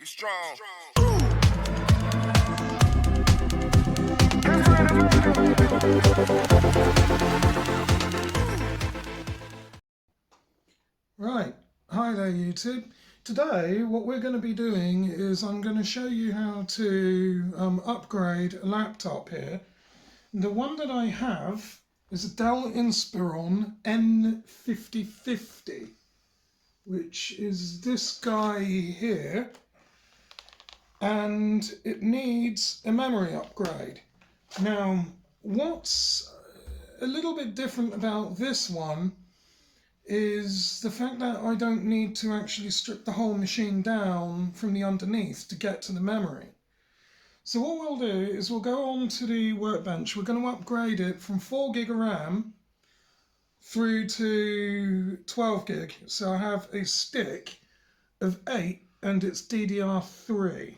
Get strong. Right, hi there YouTube. Today what we're going to be doing is I'm going to show you how to upgrade a laptop here. The one that I have is a Dell Inspiron N5050, which is this guy here, and it needs a memory upgrade. Now, what's a little bit different about this one is the fact that I don't need to actually strip the whole machine down from the underneath to get to the memory. So what we'll do is we'll go on to the workbench. We're going to upgrade it from 4 gig of RAM through to 12 gig. So I have a stick of 8 and it's DDR3.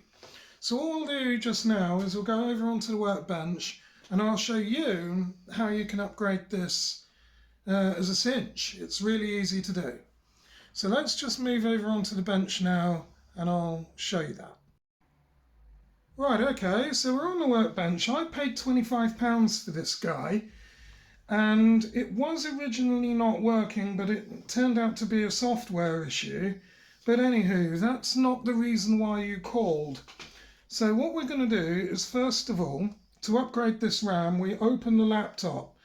So what we'll do just now is we'll go over onto the workbench and I'll show you how you can upgrade this as a cinch. It's really easy to do. So let's just move over onto the bench now and I'll show you that. Right, okay, so we're on the workbench. I paid £25 for this guy and it was originally not working, but it turned out to be a software issue. But anywho, that's not the reason why you called. So what we're going to do is, first of all, to upgrade this RAM, we open the laptop.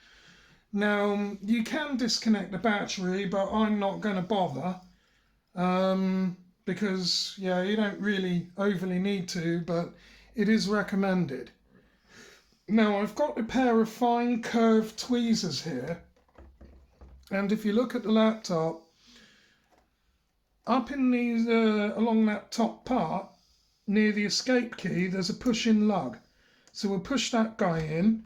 Now, you can disconnect the battery, but I'm not going to bother because, yeah, you don't really overly need to, but it is recommended. Now, I've got a pair of fine curved tweezers here, and if you look at the laptop, up in these, along that top part, near the escape key, there's a push-in lug. So we'll push that guy in.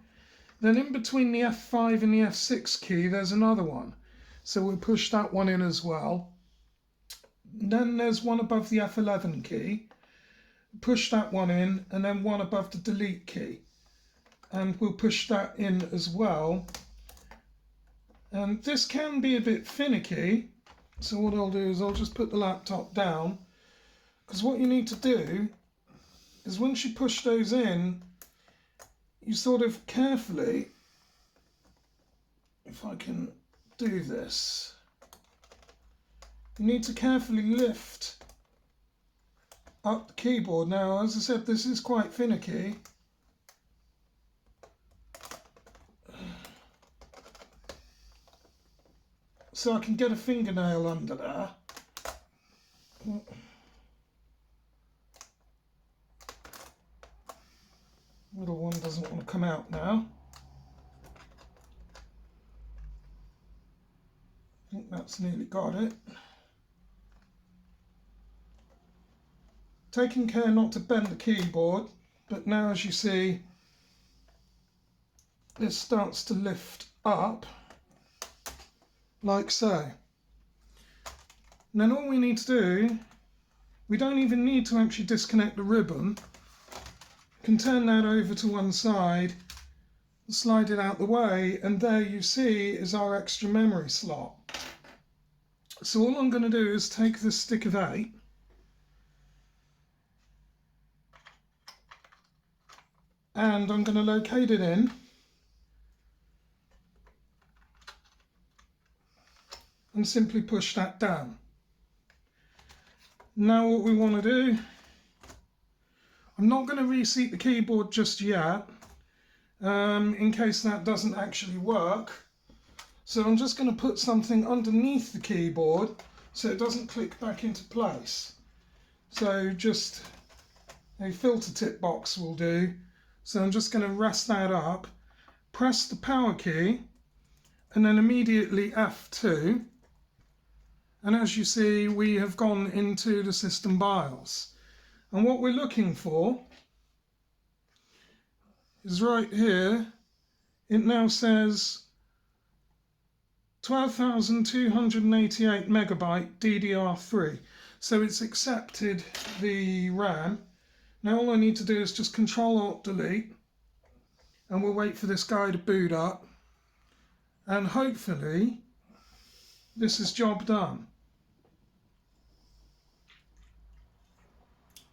Then in between the F5 and the F6 key, there's another one. So we'll push that one in as well. Then there's one above the F11 key. Push that one in, and then one above the delete key. And we'll push that in as well. And this can be a bit finicky. So what I'll do is I'll just put the laptop down. Because what you need to do is once you push those in, you sort of carefully, if I can do this, you need to carefully lift up the keyboard. Now, as I said, this is quite finicky. So I can get a fingernail under there. Little one doesn't want to come out now. I think that's nearly got it. Taking care not to bend the keyboard, but now as you see, this starts to lift up, like so. And then all we need to do, we don't even need to actually disconnect the ribbon. Can turn that over to one side, slide it out the way, and there you see is our extra memory slot. So all I'm going to do is take this stick of 8 and I'm going to locate it in, and simply push that down. Now what we want to do, I'm not going to reseat the keyboard just yet, in case that doesn't actually work. So I'm just going to put something underneath the keyboard so it doesn't click back into place. So just a filter tip box will do. So I'm just going to rest that up, press the power key, and then immediately F2. And as you see, we have gone into the system BIOS. And what we're looking for is right here. It now says 12,288 megabyte DDR3. So it's accepted the RAM. Now all I need to do is just Control-Alt-Delete, and we'll wait for this guy to boot up. And hopefully this is job done.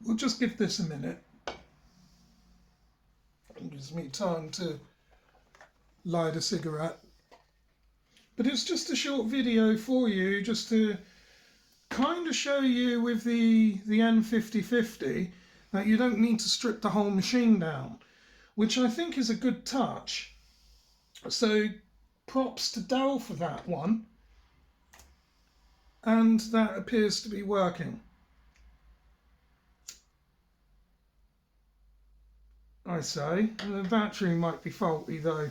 we'll just give this a minute. It gives me time to light a cigarette. But it's just a short video for you, just to kind of show you with the N5050 that you don't need to strip the whole machine down, which I think is a good touch. So props to Dell for that one. And that appears to be working. I say, the battery might be faulty though.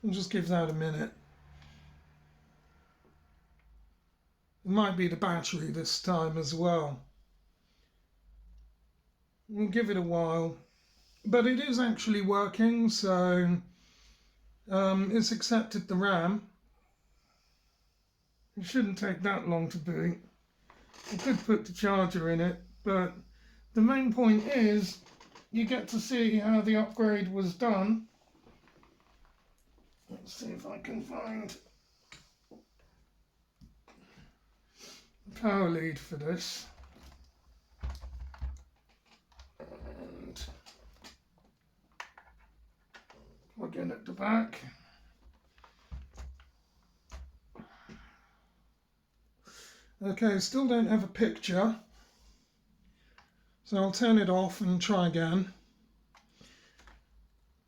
I'll just give that a minute. It might be the battery this time as well. We'll give it a while. But it is actually working, so it's accepted the RAM. It shouldn't take that long to boot. I could put the charger in it, but the main point is you get to see how the upgrade was done. Let's see if I can find the power lead for this. And plug in at the back. Okay, still don't have a picture, so I'll turn it off and try again.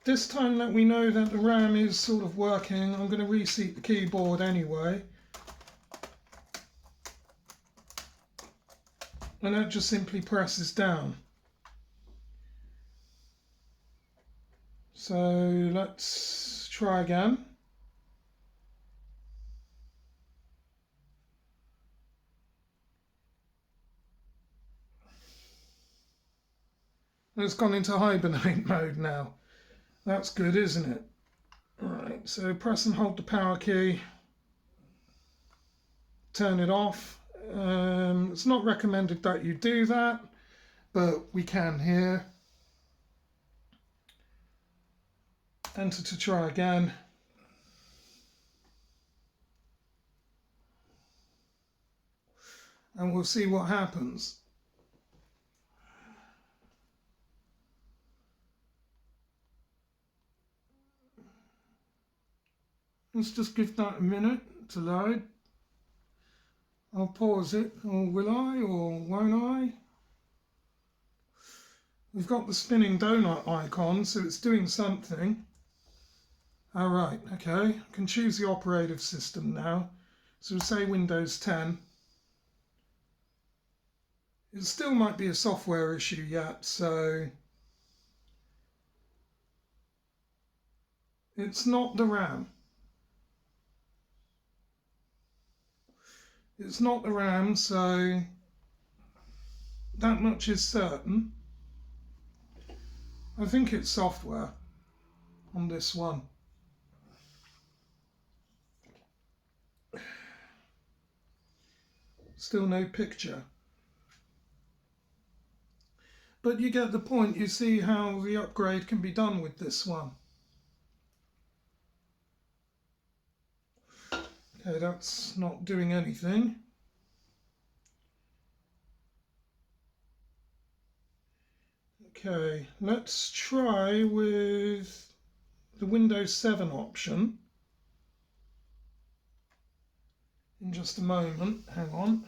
This time that we know that the RAM is sort of working, I'm going to reseat the keyboard anyway. And that just simply presses down. So let's try again. It's gone into hibernate mode now. That's good, isn't it? Alright, so press and hold the power key. Turn it off. It's not recommended that you do that, but we can here. Enter to try again. And we'll see what happens. Let's just give that a minute to load. I'll pause it, or will I, or won't I? We've got the spinning donut icon, so it's doing something. Alright, okay, I can choose the operative system now. So we'll say Windows 10. It still might be a software issue yet, so it's not the RAM. It's not the RAM, so that much is certain. I think it's software on this one. Still no picture. But you get the point, you see how the upgrade can be done with this one. Okay, that's not doing anything. Okay, let's try with the Windows 7 option. In just a moment, hang on.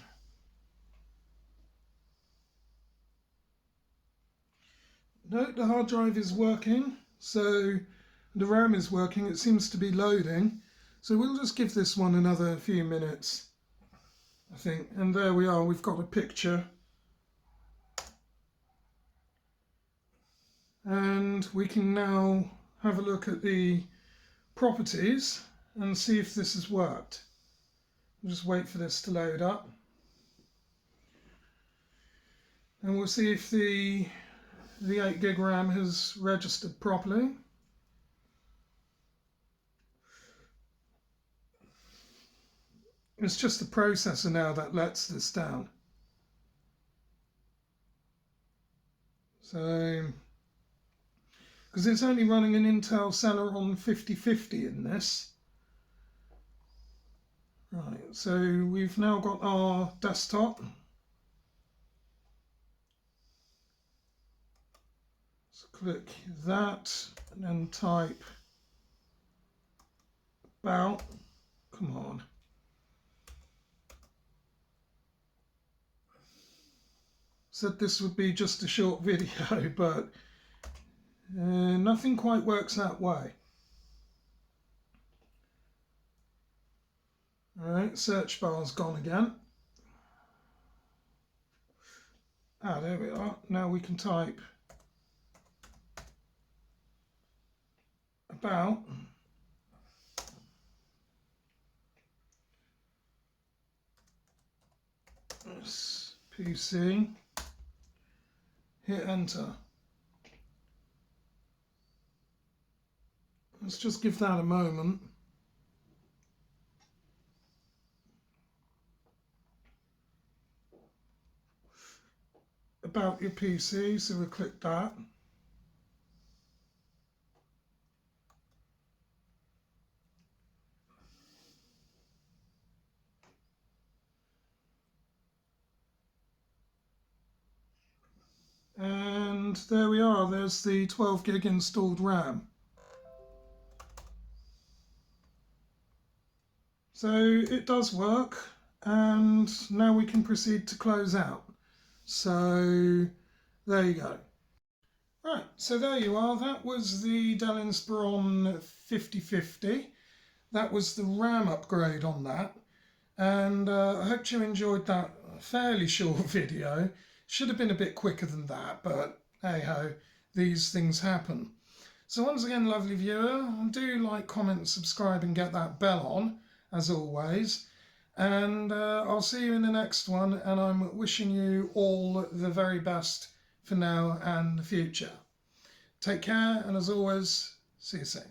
No, the hard drive is working, so the RAM is working, it seems to be loading. So we'll just give this one another few minutes, I think. And there we are, we've got a picture. And we can now have a look at the properties and see if this has worked. We'll just wait for this to load up. And we'll see if the 8 gig RAM has registered properly. It's just the processor now that lets this down. So, because it's only running an Intel Celeron 5050 in this. Right, so we've now got our desktop. So click that and then type about. Come on. Said this would be just a short video, but nothing quite works that way. Alright, search bar's gone again. Ah, there we are. Now we can type about. This PC. Hit enter. Let's just give that a moment. About your PC, so we'll click that. And there we are, there's the 12 gig installed RAM. So it does work, and now we can proceed to close out. So there you go. Right, so there you are. That was the Dell Inspiron 5050. That was the RAM upgrade on that. And I hope you enjoyed that fairly short video. Should have been a bit quicker than that, but hey ho, these things happen. So once again, lovely viewer, do like, comment, subscribe and get that bell on, as always. And I'll see you in the next one, and I'm wishing you all the very best for now and the future. Take care, and as always, see you soon.